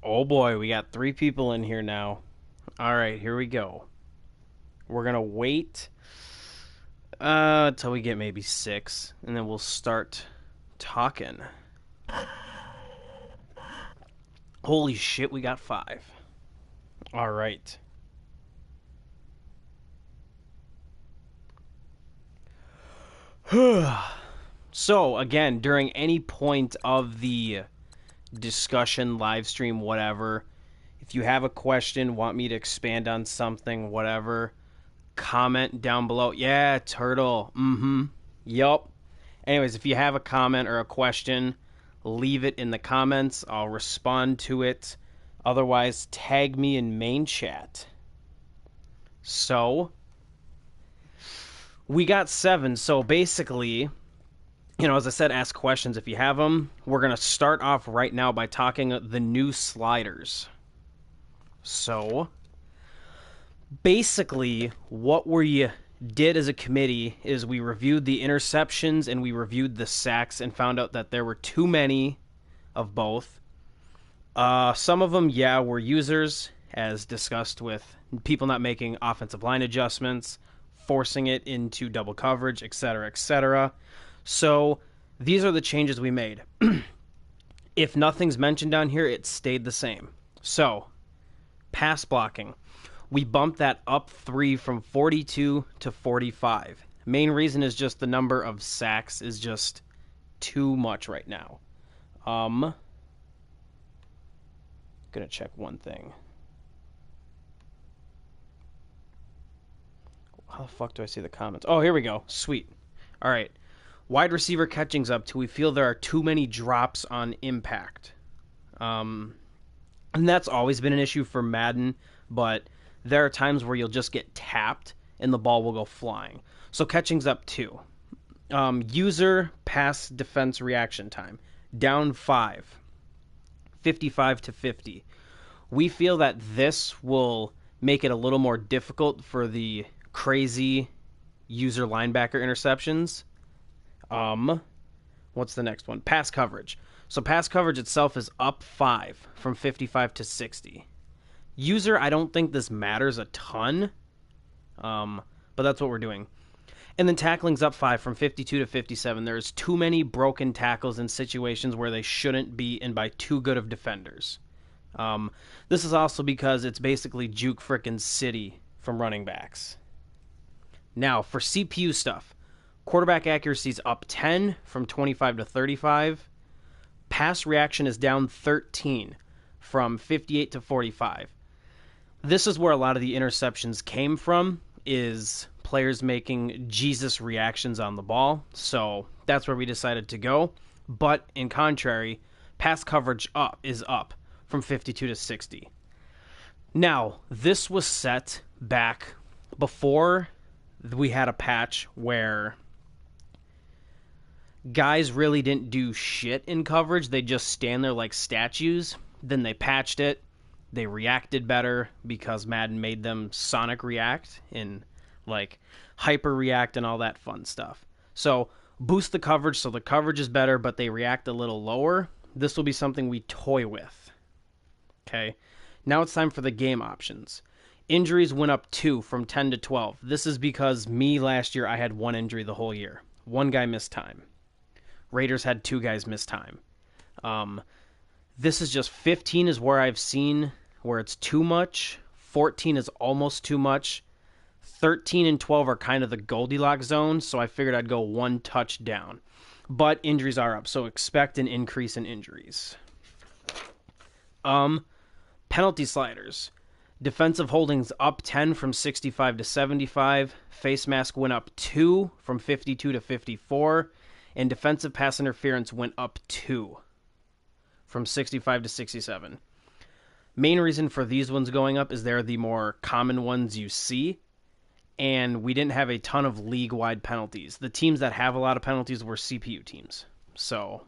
Oh boy, we got 3 people in here now. All right, here we go. We're gonna wait until we get maybe 6, and then we'll start talking. Holy shit, we got 5. All right. So, again, during any point of the discussion, live stream, whatever, if you have a question, want me to expand on something, whatever, comment down below. Yeah, turtle. Yup. Anyways, if you have a comment or a question, leave it in the comments. I'll respond to it. Otherwise, tag me in main chat. So, we got 7. So basically, as I said, ask questions if you have them. We're going to start off right now by talking the new sliders. So, basically, what we did as a committee is we reviewed the interceptions and we reviewed the sacks and found out that there were too many of both. Some of them, were users, as discussed with people not making offensive line adjustments, forcing it into double coverage, etc., etc. So these are the changes we made. If nothing's mentioned down here, it stayed the same. So, pass blocking. We bumped that up 3 from 42 to 45. Main reason is just the number of sacks is just too much right now. Gonna check one thing. How the fuck do I see the comments? Oh, here we go. Sweet. All right. Wide receiver catching's up till we feel there are too many drops on impact. And that's always been an issue for Madden, but there are times where you'll just get tapped and the ball will go flying. So catching's up 2. User pass defense reaction time, down 5. 55 to 50. We feel that this will make it a little more difficult for the crazy user linebacker interceptions. What's the next one? Pass coverage. So pass coverage itself is up 5 from 55 to 60. User, I don't think this matters a ton, but that's what we're doing. And then tackling's up 5 from 52 to 57. There's too many broken tackles in situations where they shouldn't be and by too good of defenders. This is also because it's basically juke frickin' city from running backs. Now, for CPU stuff, quarterback accuracy is up 10 from 25 to 35. Pass reaction is down 13 from 58 to 45. This is where a lot of the interceptions came from, is players making Jesus reactions on the ball. So that's where we decided to go. But in contrary, pass coverage is up from 52 to 60. Now, this was set back before we had a patch where guys really didn't do shit in coverage. They just stand there like statues. Then they patched it. They reacted better because Madden made them sonic react and like hyper react and all that fun stuff. So boost the coverage so the coverage is better, but they react a little lower. This will be something we toy with. Okay. Now it's time for the game options. Injuries went up 2 from 10 to 12. This is because last year I had 1 injury the whole year. 1 guy missed time. Raiders had 2 guys miss time. This is just 15 is where I've seen where it's too much. 14 is almost too much. 13 and 12 are kind of the Goldilocks zone, so I figured I'd go 1 touchdown. But injuries are up, so expect an increase in injuries. Penalty sliders. Defensive holdings up 10 from 65 to 75. Face mask went up 2 from 52 to 54. And defensive pass interference went up 2 from 65 to 67. Main reason for these ones going up is they're the more common ones you see, and we didn't have a ton of league-wide penalties. The teams that have a lot of penalties were CPU teams. So,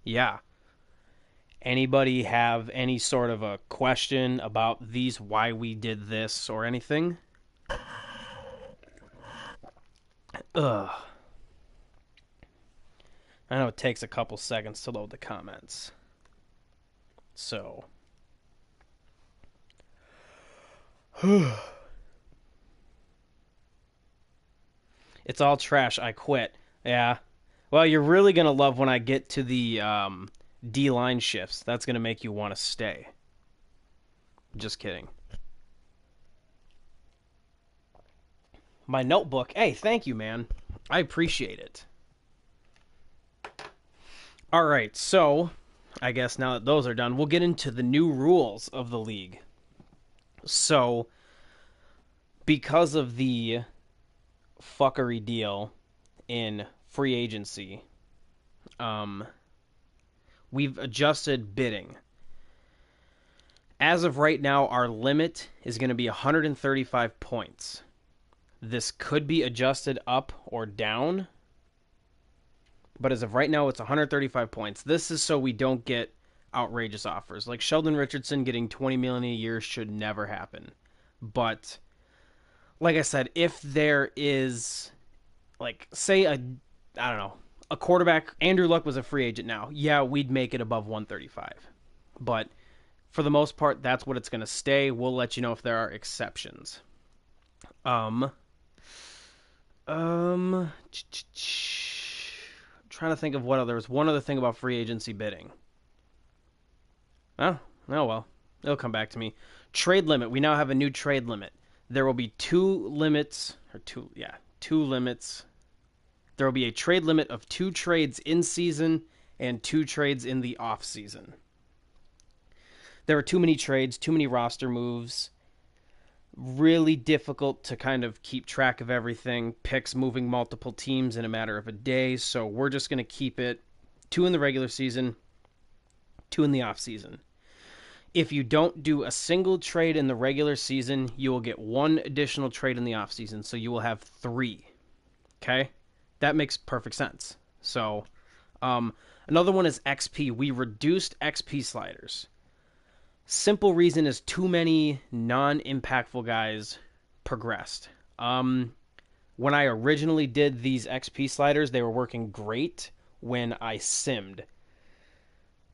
yeah. Anybody have any sort of a question about these, why we did this, or anything? Ugh. I know it takes a couple seconds to load the comments. So, It's all trash. I quit. Yeah. Well, you're really going to love when I get to the D-line shifts. That's going to make you want to stay. Just kidding. My notebook. Hey, thank you, man. I appreciate it. All right, so I guess now that those are done, we'll get into the new rules of the league. So, because of the fuckery deal in free agency, we've adjusted bidding. As of right now, our limit is going to be 135 points. This could be adjusted up or down, but as of right now, it's 135 points. This is so we don't get outrageous offers. Like Sheldon Richardson getting $20 million a year should never happen. But like I said, if there is, like, say I don't know, a quarterback, Andrew Luck was a free agent now. Yeah, we'd make it above 135. But for the most part, that's what it's going to stay. We'll let you know if there are exceptions. Trying to think of what other. There was one other thing about free agency bidding. Oh well. It'll come back to me. Trade limit. We now have a new trade limit. There will be two limits. There will be a trade limit of 2 trades in season and 2 trades in the off season. There are too many trades, too many roster moves. Really difficult to kind of keep track of everything. Picks moving multiple teams in a matter of a day. So we're just going to keep it 2 in the regular season, 2 in the off season. If you don't do a single trade in the regular season, you will get 1 additional trade in the off season. So you will have 3. Okay? That makes perfect sense. So another one is XP. We reduced XP sliders. Simple reason is too many non-impactful guys progressed. When I originally did these XP sliders, they were working great when I simmed.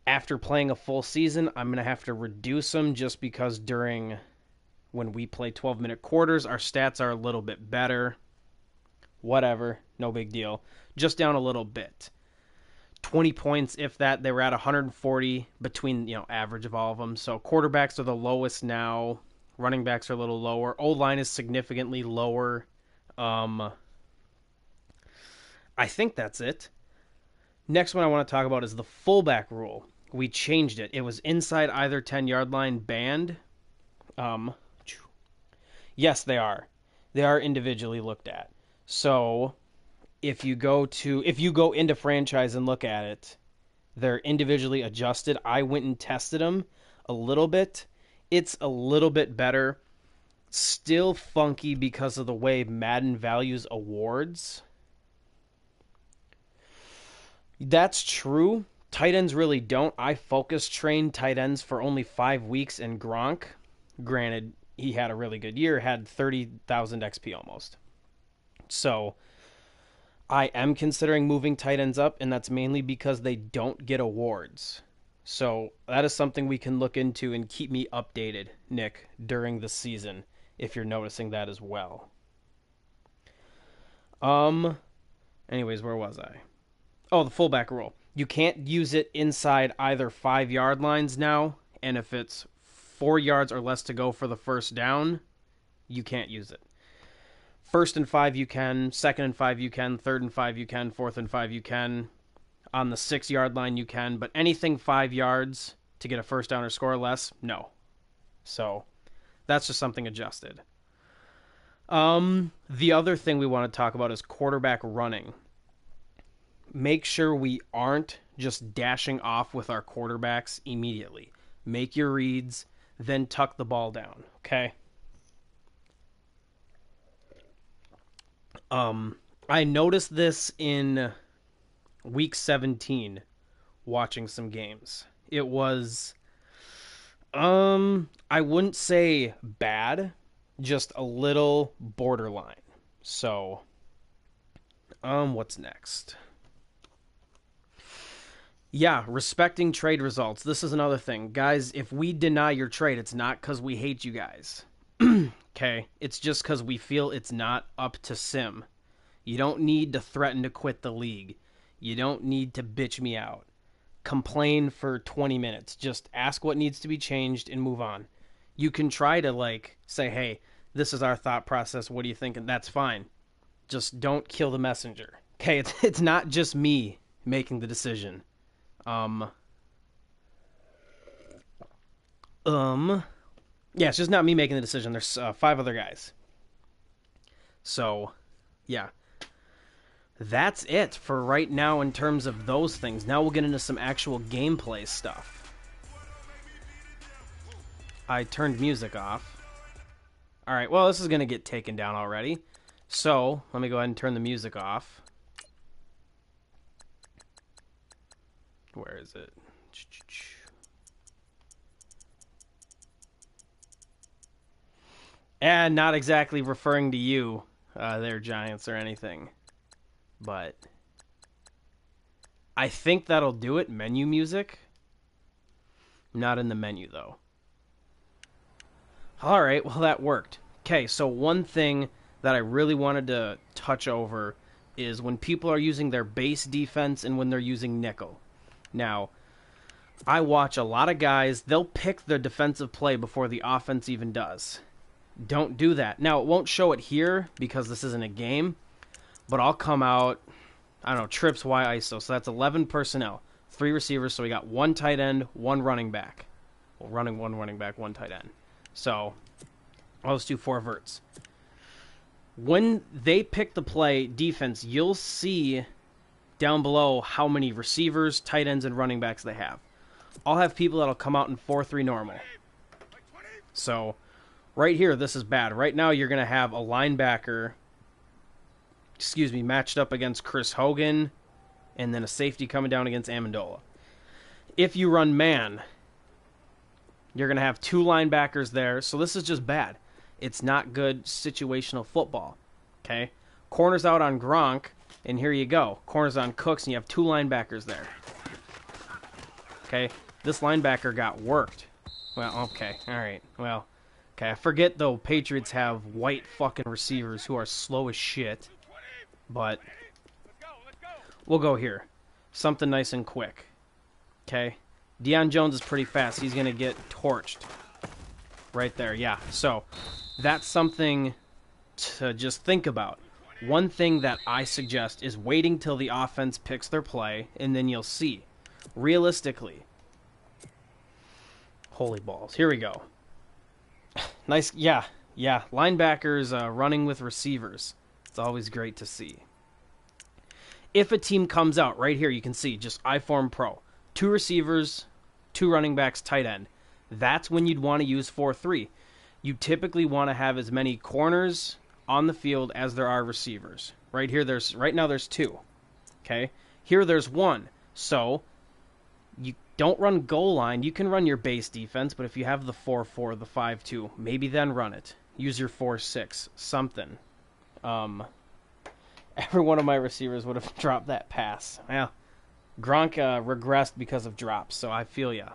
After playing a full season, I'm going to have to reduce them just because when we play 12-minute quarters, our stats are a little bit better. Whatever, no big deal. Just down a little bit. 20 points, if that. They were at 140 between, average of all of them. So quarterbacks are the lowest now. Running backs are a little lower. O-line is significantly lower. I think that's it. Next one I want to talk about is the fullback rule. We changed it. It was inside either 10-yard line banned. Yes, they are. They are individually looked at. So if you go into franchise and look at it, they're individually adjusted. I went and tested them a little bit. It's a little bit better. Still funky because of the way Madden values awards. That's true. Tight ends really don't. I focus trained tight ends for only 5 weeks, and Gronk, granted, he had a really good year, had 30,000 XP almost. So I am considering moving tight ends up, and that's mainly because they don't get awards. So that is something we can look into and keep me updated, Nick, during the season, if you're noticing that as well. Anyways, where was I? Oh, the fullback rule. You can't use it inside either 5-yard lines now, and if it's 4 yards or less to go for the first down, you can't use it. 1st and 5 you can, 2nd and 5 you can, 3rd and 5 you can, 4th and 5 you can. On the 6-yard line you can, but anything 5 yards to get a first down or score less, no. So that's just something adjusted. The other thing we want to talk about is quarterback running. Make sure we aren't just dashing off with our quarterbacks immediately. Make your reads, then tuck the ball down, okay? I noticed this in week 17 watching some games. It was I wouldn't say bad, just a little borderline. So what's next? Yeah, respecting trade results. This is another thing. Guys, if we deny your trade, it's not because we hate you guys. Okay? It's just because we feel it's not up to sim. You don't need to threaten to quit the league. You don't need to bitch me out. Complain for 20 minutes. Just ask what needs to be changed and move on. You can try to, like, say, hey, this is our thought process. What do you think? And that's fine. Just don't kill the messenger. Okay, it's not just me making the decision. Yeah, it's just not me making the decision. There's 5 other guys. So, yeah. That's it for right now in terms of those things. Now we'll get into some actual gameplay stuff. I turned music off. Alright, well, this is going to get taken down already. So, let me go ahead and turn the music off. Where is it? And not exactly referring to you, there, Giants, or anything. But I think that'll do it. Menu music. Not in the menu, though. Alright, well, that worked. Okay, so one thing that I really wanted to touch over is when people are using their base defense and when they're using nickel. Now, I watch a lot of guys, they'll pick their defensive play before the offense even does. Don't do that. Now, it won't show it here because this isn't a game, but I'll come out, I don't know, trips Y ISO. So that's 11 personnel, 3 receivers. So we got 1 tight end, 1 running back. Well, 1 running back, 1 tight end. So I'll just do 4 verts. When they pick the play defense, you'll see down below how many receivers, tight ends, and running backs they have. I'll have people that'll come out in 4-3 normal. So right here, this is bad. Right now, you're going to have a linebacker, matched up against Chris Hogan, and then a safety coming down against Amendola. If you run man, you're going to have 2 linebackers there, so this is just bad. It's not good situational football, okay? Corners out on Gronk, and here you go. Corners on Cooks, and you have 2 linebackers there. Okay, this linebacker got worked. Well, okay, all right, well, okay, I forget, though, Patriots have white fucking receivers who are slow as shit, but we'll go here. Something nice and quick, okay? Deion Jones is pretty fast. He's going to get torched right there, yeah. So that's something to just think about. One thing that I suggest is waiting till the offense picks their play, and then you'll see. Realistically. Holy balls. Here we go. Nice, yeah. Linebackers running with receivers. It's always great to see. If a team comes out, right here you can see, just iForm Pro. 2 receivers, 2 running backs, tight end. That's when you'd want to use 4-3. You typically want to have as many corners on the field as there are receivers. Right here, right now there's 2. Okay? Here there's 1. So you don't run goal line. You can run your base defense, but if you have the 4-4, the 5-2, maybe then run it. Use your 4-6, something. Every one of my receivers would have dropped that pass. Well, Gronk regressed because of drops, so I feel ya.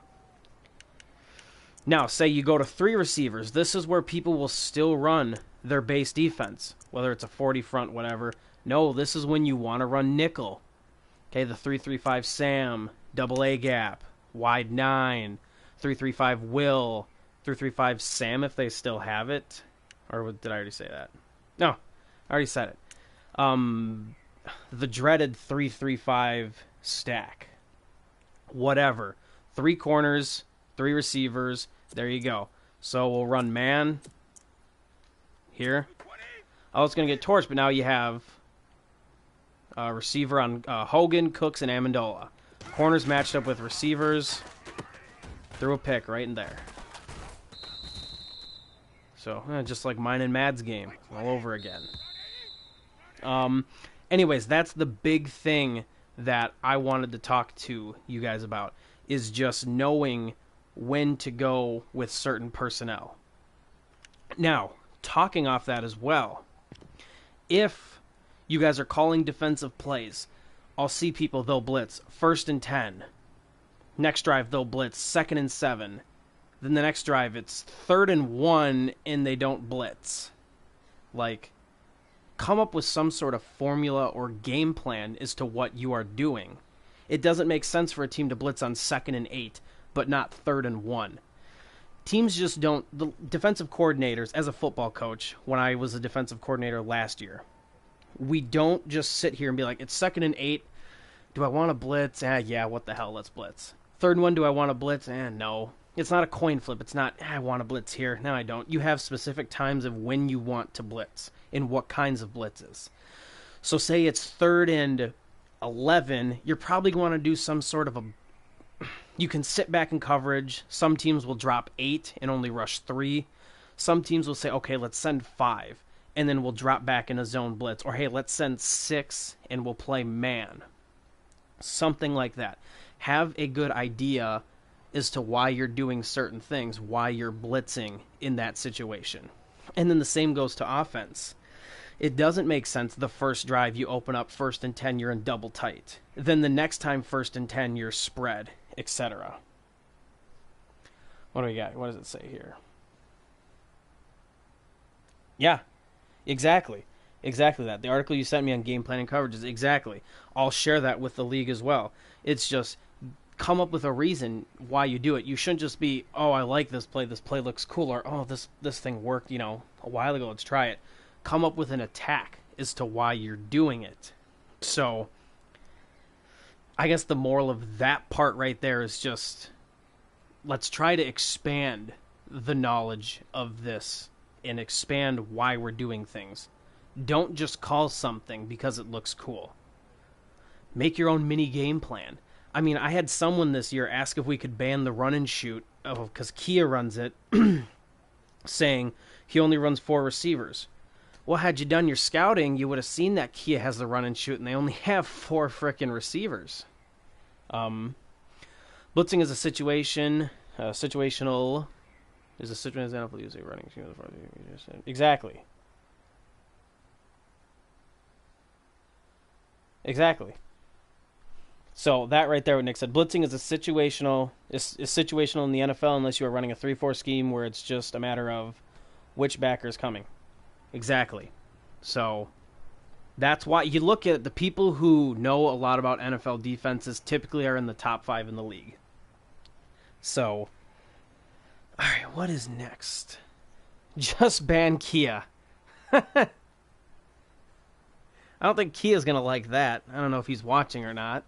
Now, say you go to 3 receivers. This is where people will still run their base defense, whether it's a 40 front, whatever. No, this is when you want to run nickel. Okay, the 3-3-5 Sam, double A gap, wide 9, 3-3-5 Will, 3-3-5 Sam if they still have it. Or did I already say that? No, I already said it. The dreaded 3-3-5 stack. Whatever. 3 corners, 3 receivers. There you go. So we'll run man here. Oh, it's going to get torched, but now you have a receiver on Hogan, Cooks, and Amendola. Corners matched up with receivers. Threw a pick right in there. So, just like mine and Mad's game all over again. Anyways, that's the big thing that I wanted to talk to you guys about, is just knowing when to go with certain personnel. Now, talking off that as well, if you guys are calling defensive plays, I'll see people, they'll blitz 1st and 10. Next drive, they'll blitz 2nd and 7. Then the next drive, it's 3rd and 1, and they don't blitz. Like, come up with some sort of formula or game plan as to what you are doing. It doesn't make sense for a team to blitz on 2nd and 8, but not 3rd and 1. Teams just don't. The defensive coordinators, as a football coach, when I was a defensive coordinator last year, we don't just sit here and be like, it's 2nd and 8. Do I want to blitz? Yeah, what the hell, let's blitz. 3rd and 1, do I want to blitz? No. It's not a coin flip. It's not, I want to blitz here. No, I don't. You have specific times of when you want to blitz and what kinds of blitzes. So say it's 3rd and 11, you're probably going to do some sort of a... You can sit back in coverage. Some teams will drop 8 and only rush 3. Some teams will say, okay, let's send 5, and then we'll drop back in a zone blitz. Or, hey, let's send 6, and we'll play man. Something like that. Have a good idea as to why you're doing certain things, why you're blitzing in that situation. And then the same goes to offense. It doesn't make sense the first drive you open up 1st and 10, you're in double tight. Then the next time 1st and 10, you're spread, etc. What do we got? What does it say here? Yeah, exactly. Exactly that. The article you sent me on game planning coverage is exactly. I'll share that with the league as well. It's just come up with a reason why you do it. You shouldn't just be, oh, I like this play looks cool, or oh, this thing worked, a while ago, let's try it. Come up with an attack as to why you're doing it. So I guess the moral of that part right there is just, let's try to expand the knowledge of this and expand why we're doing things. Don't just call something because it looks cool. Make your own mini game plan. I mean, I had someone this year ask if we could ban the run and shoot, because Kia runs it, saying he only runs 4 receivers. Well, had you done your scouting, you would have seen that Kia has the run and shoot, and they only have 4 frickin' receivers. Blitzing is a situation, situational, is a situational example of using running. Exactly. Exactly. So that right there, what Nick said, blitzing is situational in the NFL unless you are running a 3-4 scheme where it's just a matter of which backer is coming. Exactly. So that's why you look at the people who know a lot about NFL defenses typically are in the top 5 in the league. So, all right, what is next? Just ban Kia. I don't think Kia's going to like that. I don't know if he's watching or not.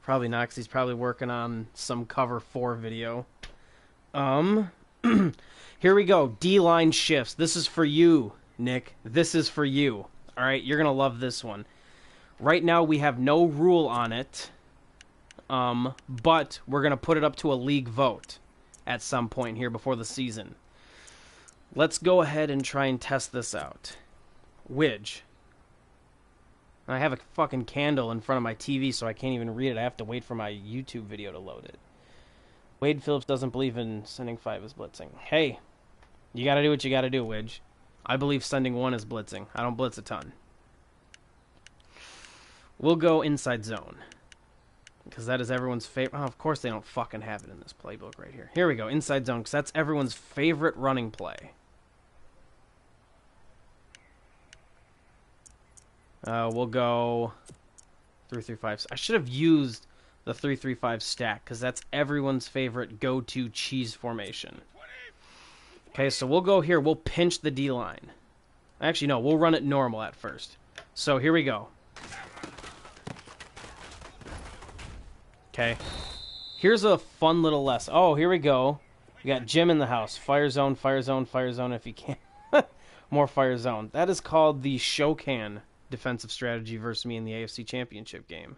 Probably not, because he's probably working on some cover 4 video. Here we go. D-line shifts. This is for you, Nick. This is for you. All right, you're going to love this one. Right now, we have no rule on it, but we're going to put it up to a league vote at some point here before the season. Let's go ahead and try and test this out. Widge. I have a fucking candle in front of my TV, so I can't even read it. I have to wait for my YouTube video to load it. Wade Phillips doesn't believe in sending 5 as blitzing. Hey, you got to do what you got to do, Widge. I believe sending 1 is blitzing. I don't blitz a ton. We'll go inside zone, because that is everyone's favorite. Oh, of course they don't fucking have it in this playbook right here. Here we go, inside zone, because that's everyone's favorite running play. We'll go 3-3-5. I should have used the 3-3-5 stack, because that's everyone's favorite go-to cheese formation. Okay, so we'll go here. We'll pinch the D-line. Actually, no, we'll run it normal at first. So here we go. Okay. Here's a fun little lesson. Oh, here we go. We got Jim in the house. Fire zone, fire zone, fire zone if you can. More fire zone. That is called the Shokan defensive strategy versus me in the AFC Championship game.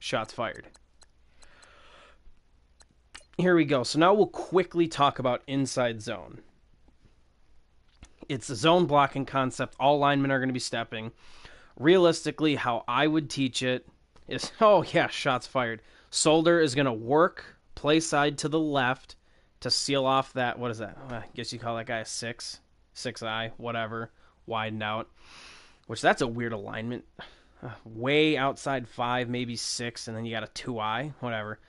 Shots fired. Here we go. So now we'll quickly talk about inside zone. It's a zone blocking concept. All linemen are going to be stepping. Realistically, how I would teach it is, oh yeah, shots fired. Solder is going to work, play side to the left to seal off that, what is that? I guess you call that guy a 6-eye, whatever. Widen out, which that's a weird alignment. Way outside 5, maybe 6, and then you got a 2-eye, whatever.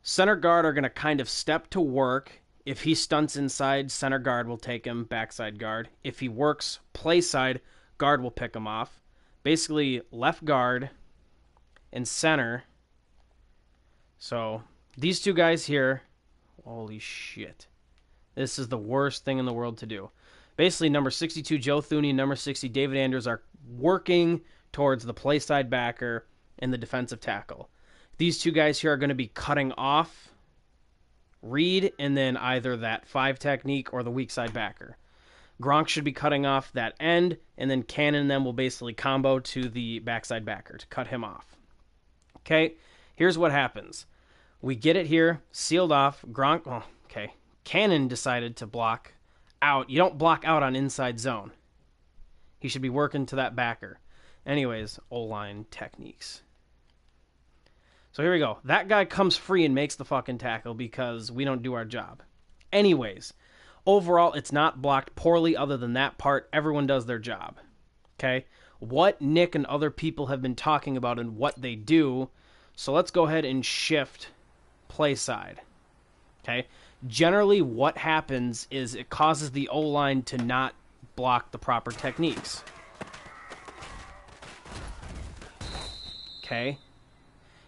Center guard are going to kind of step to work. If he stunts inside, center guard will take him, backside guard. If he works play side, guard will pick him off. Basically, left guard and center. So, these two guys here, holy shit. This is the worst thing in the world to do. Basically, number 62, Joe Thuney, and number 60, David Andrews, are working towards the play side backer and the defensive tackle. These two guys here are going to be cutting off Reed and then either that 5 technique or the weak side backer. Gronk should be cutting off that end, and then Cannon and them will basically combo to the backside backer to cut him off. Okay, here's what happens. We get it here, sealed off. Gronk, oh, okay. Cannon decided to block out. You don't block out on inside zone. He should be working to that backer. Anyways, O-line techniques. So here we go. That guy comes free and makes the fucking tackle because we don't do our job. Anyways, overall, it's not blocked poorly other than that part. Everyone does their job. Okay? What Nick and other people have been talking about and what they do. So let's go ahead and shift play side. Okay? Generally, what happens is it causes the O-line to not block the proper techniques. Okay?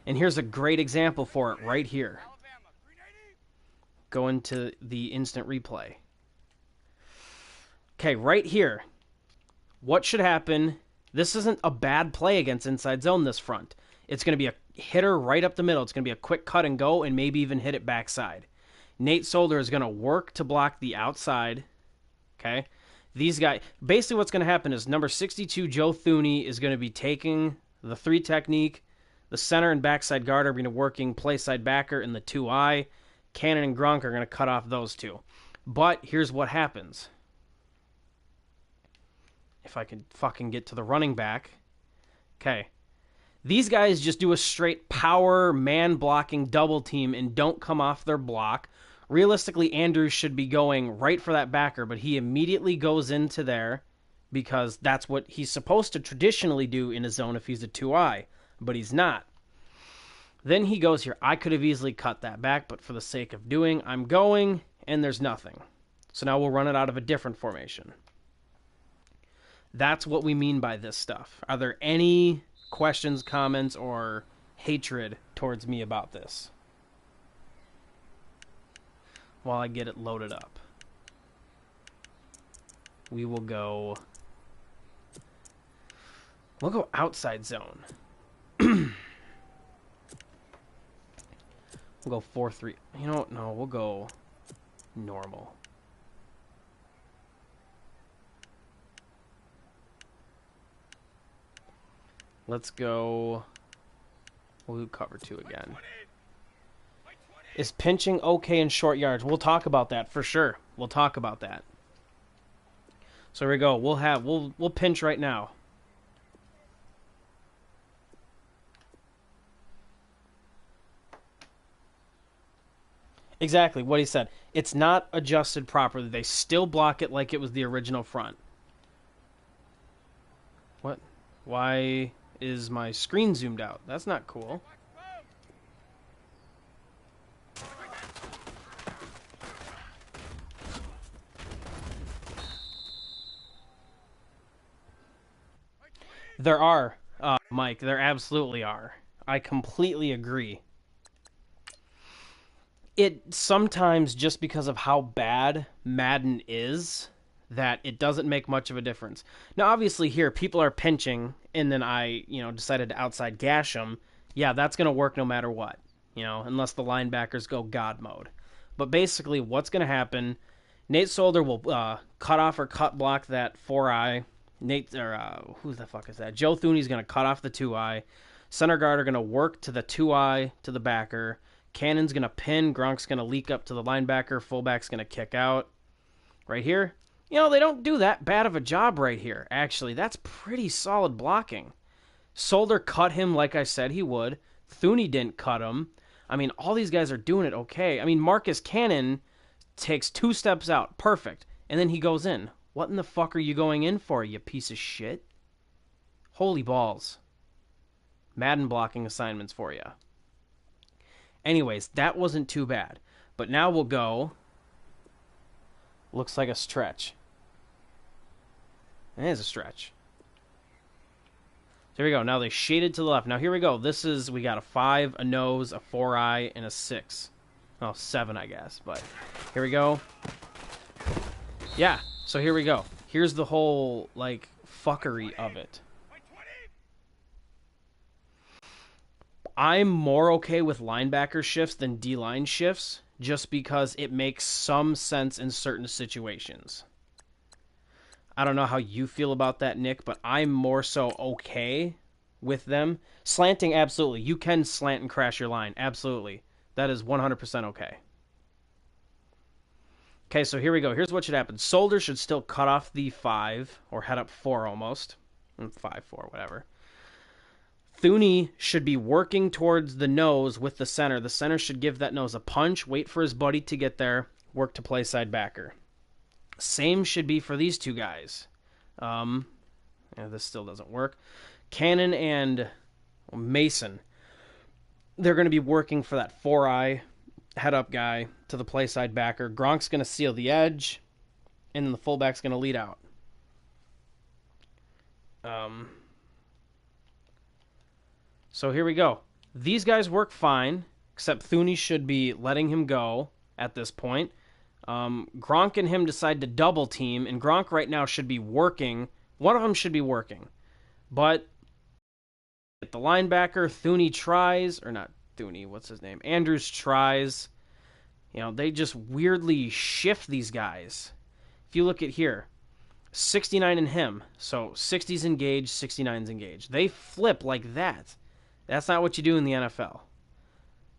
And here's a great example for it right here. Go into the instant replay. Okay, right here. What should happen? This isn't a bad play against inside zone, this front. It's going to be a hitter right up the middle. It's going to be a quick cut and go and maybe even hit it backside. Nate Solder is going to work to block the outside. Okay? These guys, basically what's going to happen is number 62, Joe Thuney, is going to be taking the 3 technique. The center and backside guard are going to be working play side backer in the 2-eye. Cannon and Gronk are going to cut off those two. But here's what happens. If I could fucking get to the running back. Okay. These guys just do a straight power man blocking double team and don't come off their block. Realistically, Andrews should be going right for that backer, but he immediately goes into there because that's what he's supposed to traditionally do in a zone if he's a 2-eye. But he's not. Then he goes here. I could have easily cut that back, but for the sake of doing, I'm going, and there's nothing. So now we'll run it out of a different formation. That's what we mean by this stuff. Are there any questions, comments, or hatred towards me about this? While I get it loaded up. We will go... We'll go outside zone. We'll go 4-3. You know what? No, we'll go normal. Let's go... We'll do cover 2 again. Is pinching okay in short yards? We'll talk about that for sure. We'll talk about that. So here we go. We'll pinch right now. Exactly what he said. It's not adjusted properly. They still block it like it was the original front. What? Why is my screen zoomed out? That's not cool. There are, Mike. There absolutely are. I completely agree. It sometimes, just because of how bad Madden is, that it doesn't make much of a difference. Now, obviously here, people are pinching, and then I, decided to outside gash them. Yeah, that's going to work no matter what, unless the linebackers go God mode. But basically, what's going to happen, Nate Solder will cut off or cut block that 4-eye. Who the fuck is that? Joe Thuney's going to cut off the 2-eye. Center guard are going to work to the 2-eye to the backer. Cannon's going to pin. Gronk's going to leak up to the linebacker. Fullback's going to kick out. Right here, they don't do that bad of a job right here. Actually, that's pretty solid blocking. Solder cut him like I said he would. Thuney didn't cut him. I mean, all these guys are doing it okay. I mean, Marcus Cannon takes 2 steps out. Perfect. And then he goes in. What in the fuck are you going in for, you piece of shit? Holy balls. Madden blocking assignments for you. Anyways, that wasn't too bad. But now we'll go. Looks like a stretch. It is a stretch. There we go. Now they shaded to the left. Now here we go. This is, we got a 5, a nose, a 4-eye, and a 6. Oh, 7, I guess. But here we go. Yeah. So here we go. Here's the whole, like, fuckery of it. I'm more okay with linebacker shifts than D-line shifts, just because it makes some sense in certain situations. I don't know how you feel about that, Nick, but I'm more so okay with them. Slanting, absolutely. You can slant and crash your line. Absolutely. That is 100% okay. Okay, so here we go. Here's what should happen. Soldier should still cut off the 5, or head up 4 almost. 5-4, whatever. Thuney should be working towards the nose with the center. The center should give that nose a punch, wait for his buddy to get there, work to play side backer. Same should be for these two guys. Yeah, this still doesn't work. Cannon and Mason, they're going to be working for that 4-eye head-up guy to the play side backer. Gronk's going to seal the edge, and then the fullback's going to lead out. So here we go. These guys work fine, except Thuney should be letting him go at this point. Gronk and him decide to double team, and Gronk right now should be working. One of them should be working. But the linebacker, Thuney tries, or not Thuney, what's his name? Andrews tries. You know, they just weirdly shift these guys. If you look at here, 69 and him. So 60's engaged, 69's engaged. They flip like that. That's not what you do in the NFL.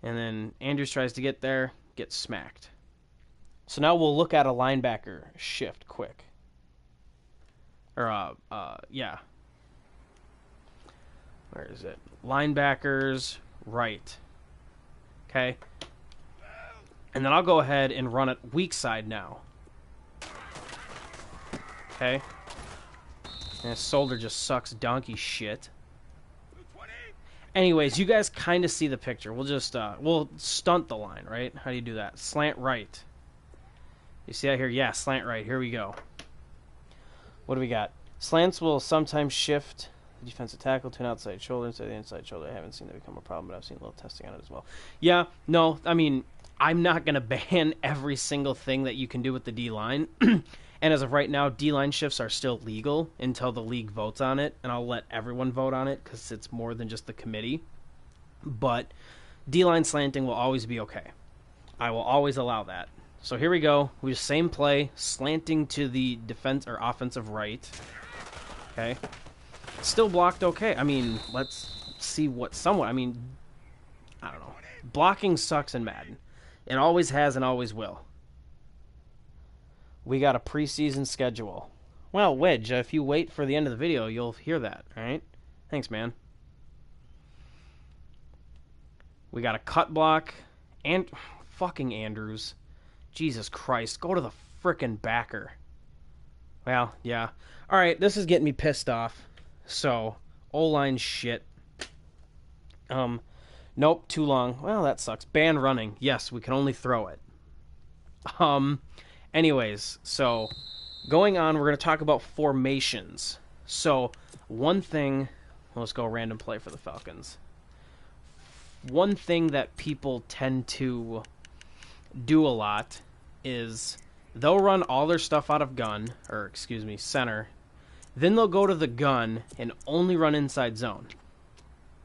And then Andrews tries to get there, gets smacked. So now we'll look at a linebacker shift quick. Or, yeah. Where is it? Linebackers, right. Okay. And then I'll go ahead and run it weak side now. Okay. And his shoulder just sucks donkey shit. Anyways, you guys kind of see the picture. We'll just, we'll stunt the line, right? How do you do that? Slant right. You see that here? Yeah, slant right. Here we go. What do we got? Slants will sometimes shift the defensive tackle to an outside shoulder instead of the inside shoulder. I haven't seen that become a problem, but I've seen a little testing on it as well. Yeah, no, I mean, I'm not going to ban every single thing that you can do with the D-line. And as of right now, D-line shifts are still legal until the league votes on it, and I'll let everyone vote on it because it's more than just the committee. But D-line slanting will always be okay. I will always allow that. So here we go. We just same play, slanting to the defense or offensive right. Okay. Still blocked okay. I mean, let's see what someone... I mean, I don't know. Blocking sucks in Madden. It always has and always will. We got a preseason schedule. Well, Wedge, if you wait for the end of the video, you'll hear that, alright? Thanks, man. We got a cut block. And fucking Andrews. Jesus Christ, go to the frickin' backer. Well, yeah. Alright, this is getting me pissed off. So, O-line shit. Nope, too long. Well, that sucks. Ban running. Yes, we can only throw it. Anyways, so going on, we're going to talk about formations. So, one thing, let's go random play for the Falcons. One thing that people tend to do a lot is they'll run all their stuff out of gun, or excuse me, center. Then they'll go to the gun and only run inside zone.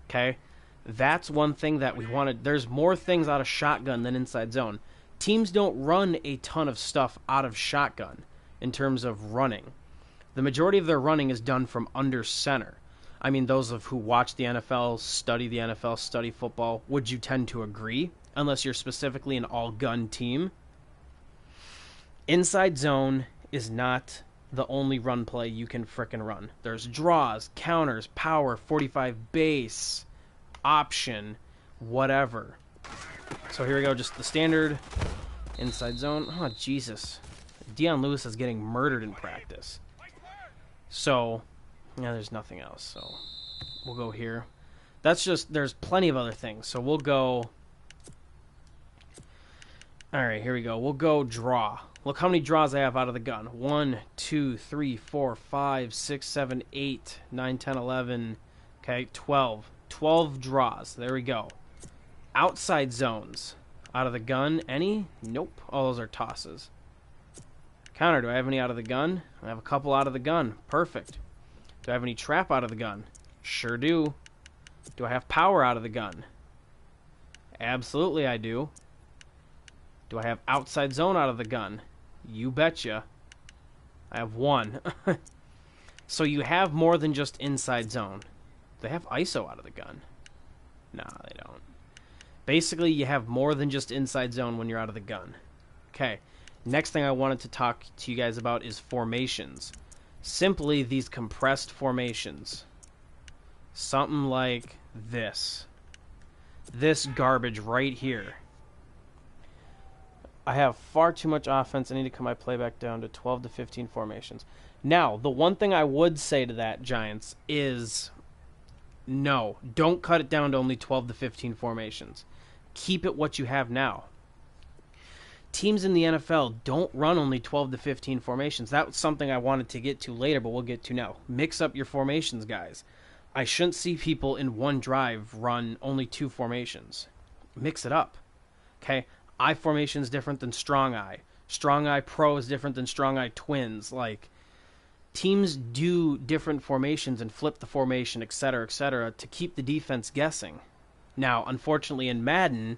Okay? That's one thing that we wanted. There's more things out of shotgun than inside zone. Teams don't run a ton of stuff out of shotgun in terms of running. The majority of their running is done from under center. I mean, those of who watch the NFL, study football, would you tend to agree? Unless you're specifically an all-gun team. Inside zone is not the only run play you can frickin' run. There's draws, counters, power, 45 base, option, whatever. So here we go, just the standard inside zone. Oh, Jesus. Deion Lewis is getting murdered in practice. So, yeah, there's nothing else. So, we'll go here. That's just, there's plenty of other things. So we'll go All right, here we go. We'll go draw. Look how many draws I have out of the gun. 1, 2, 3, 4, 5, 6, 7, 8, 9, 10, 11. Okay, 12. 12 draws. There we go. Outside zones. Out of the gun, any? Nope. All those are tosses. Counter, do I have any out of the gun? I have a couple out of the gun. Perfect. Do I have any trap out of the gun? Sure do. Do I have power out of the gun? Absolutely I do. Do I have outside zone out of the gun? You betcha. I have 1. So you have more than just inside zone. They have ISO out of the gun. Nah, they don't. Basically, you have more than just inside zone when you're out of the gun. Okay. Next thing I wanted to talk to you guys about is formations. Simply these compressed formations. Something like this. This garbage right here. I have far too much offense. I need to cut my playback down to 12 to 15 formations. Now, the one thing I would say to that, Giants, is no, don't cut it down to only 12 to 15 formations. Keep it what you have now. Teams in the NFL don't run only 12 to 15 formations. That was something I wanted to get to later, but we'll get to now. Mix up your formations, guys. I shouldn't see people in one drive run only 2 formations. Mix it up. Okay? I formation is different than strong eye. Strong eye pro is different than strong eye twins. Like, teams do different formations and flip the formation, etc., to keep the defense guessing. Now, unfortunately, in Madden,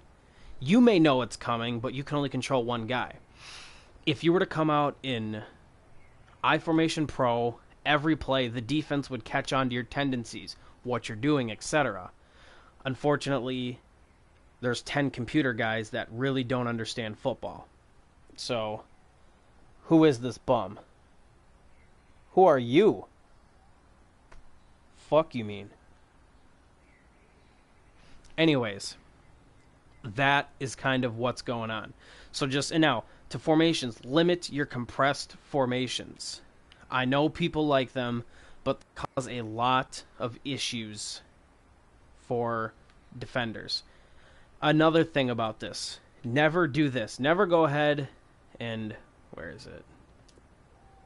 you may know it's coming, but you can only control one guy. If you were to come out in I formation pro, every play, the defense would catch on to your tendencies, what you're doing, etc. Unfortunately, there's 10 computer guys that really don't understand football. So, who is this bum? Who are you? Fuck you mean. Anyways, that is kind of what's going on. So and now, to formations, limit your compressed formations. I know people like them, but they cause a lot of issues for defenders. Another thing about this, never do this. Never go ahead and, where is it?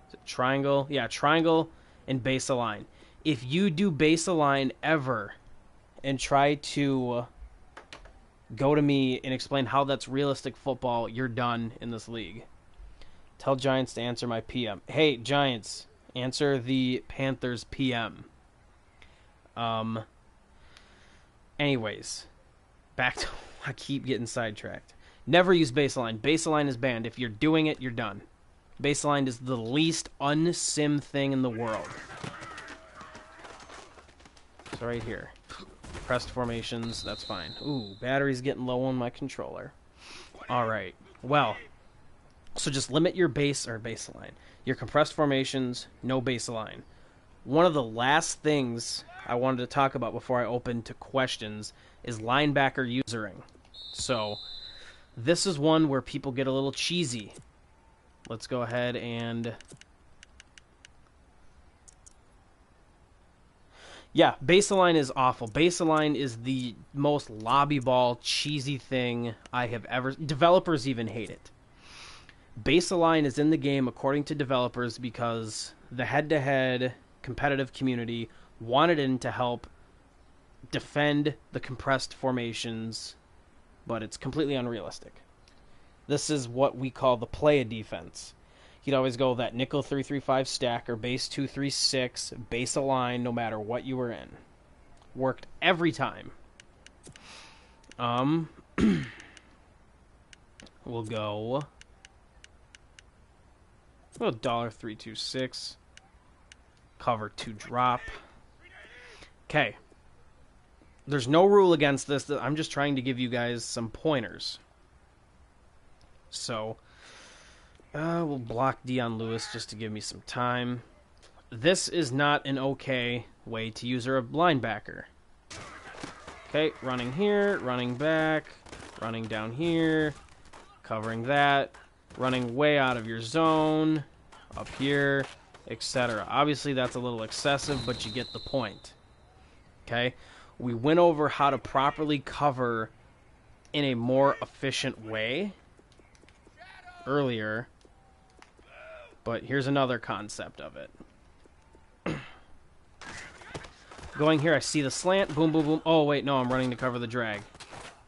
Is it triangle? Yeah, triangle and base align. If you do base align ever and try to go to me and explain how that's realistic football, you're done in this league. Tell Giants to answer my PM. Hey, Giants, answer the Panthers PM. Anyways, back to... I keep getting sidetracked. Never use baseline. Baseline is banned. If you're doing it, you're done. Baseline is the least unsim thing in the world. So right here. Pressed formations, that's fine. Ooh, battery's getting low on my controller. Alright. Well, so just limit your baseline. Your compressed formations, no baseline. One of the last things I wanted to talk about before I open to questions is linebacker usering. So, this is one where people get a little cheesy. Let's go ahead and... Yeah, baseline is awful. Baseline is the most lobby ball, cheesy thing I have ever... Developers even hate it. Baseline is in the game, according to developers, because the head-to-head competitive community wanted it to help defend the compressed formations, but it's completely unrealistic. This is what we call the play of defense. You'd always go that nickel 3-3-5 stack or base 2-3-6, base align, no matter what you were in. Worked every time. We'll go $3-2-6. Cover 2 drop. Okay. There's no rule against this. I'm just trying to give you guys some pointers. So, we'll block Dion Lewis just to give me some time. This is not an okay way to use a linebacker. Okay, running here, running back, running down here, covering that, running way out of your zone, up here, etc. Obviously, that's a little excessive, but you get the point. Okay? We went over how to properly cover in a more efficient way. earlier, but here's another concept of it. Going here, I see the slant. Boom, boom, boom. Oh, wait, no, I'm running to cover the drag.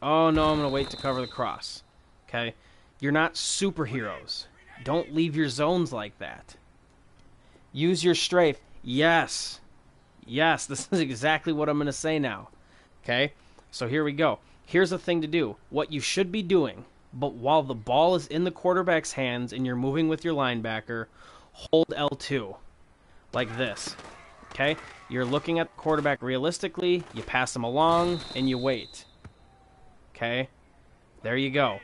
Oh, no, I'm going to wait to cover the cross. Okay? You're not superheroes. Don't leave your zones like that. Use your strafe. Yes. Yes, this is exactly what I'm going to say now. Okay? So here we go. Here's the thing to do. What you should be doing, but while the ball is in the quarterback's hands and you're moving with your linebacker, hold L2. Like this. Okay? You're looking at the quarterback realistically, you pass him along, and you wait. Okay? There you go.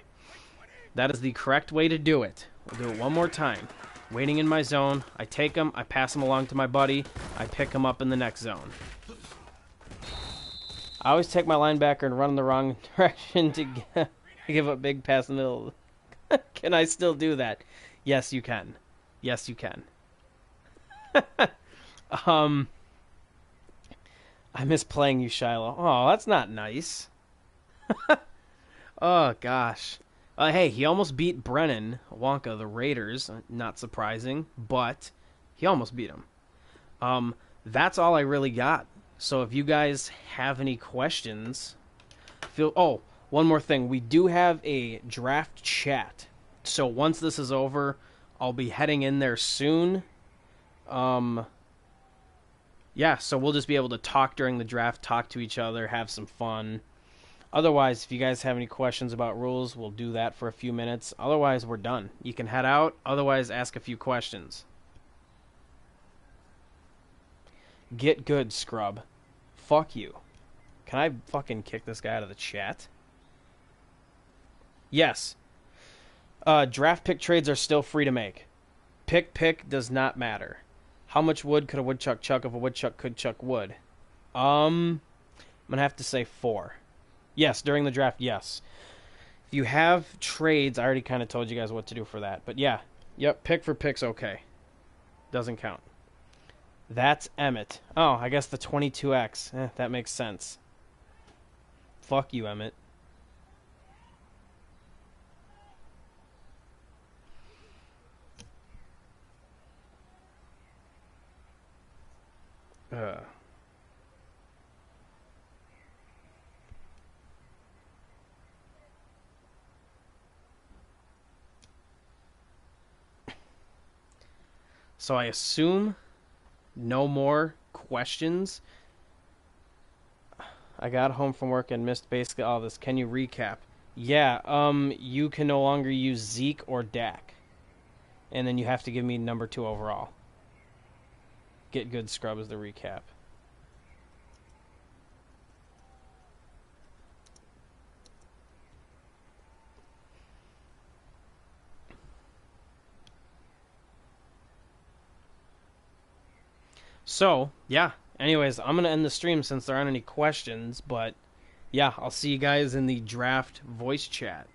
That is the correct way to do it. We'll do it one more time. Waiting in my zone, I take him, I pass him along to my buddy, I pick him up in the next zone. I always take my linebacker and run in the wrong direction to give a big pass in the middle. Can I still do that? Yes, you can. Yes, you can. I miss playing you, Shiloh. Oh, that's not nice. Oh, gosh. Hey, he almost beat Brennan Wonka, the Raiders. Not surprising, but he almost beat him. That's all I really got. So if you guys have any questions, oh, one more thing. We do have a draft chat. So once this is over, I'll be heading in there soon. Yeah, so we'll just be able to talk during the draft, talk to each other, have some fun. Otherwise, if you guys have any questions about rules, we'll do that for a few minutes. Otherwise, we're done. You can head out. Otherwise, ask a few questions. Get good, scrub. Fuck you. Can I fucking kick this guy out of the chat? Yes. Draft pick trades are still free to make. Pick does not matter. How much wood could a woodchuck chuck if a woodchuck could chuck wood? I'm going to have to say 4. Yes, during the draft, yes. If you have trades, I already kind of told you guys what to do for that. But yeah, yep, pick for pick's okay. Doesn't count. That's Emmett. Oh, I guess the 22X. That makes sense. Fuck you, Emmett. So I assume no more questions. I got home from work and missed basically all this. Can you recap? Yeah, you can no longer use Zeke or Dak. And then you have to give me number 2 overall. Get good, scrub is the recap. So, yeah. Anyways, I'm going to end the stream since there aren't any questions. But, yeah, I'll see you guys in the draft voice chat.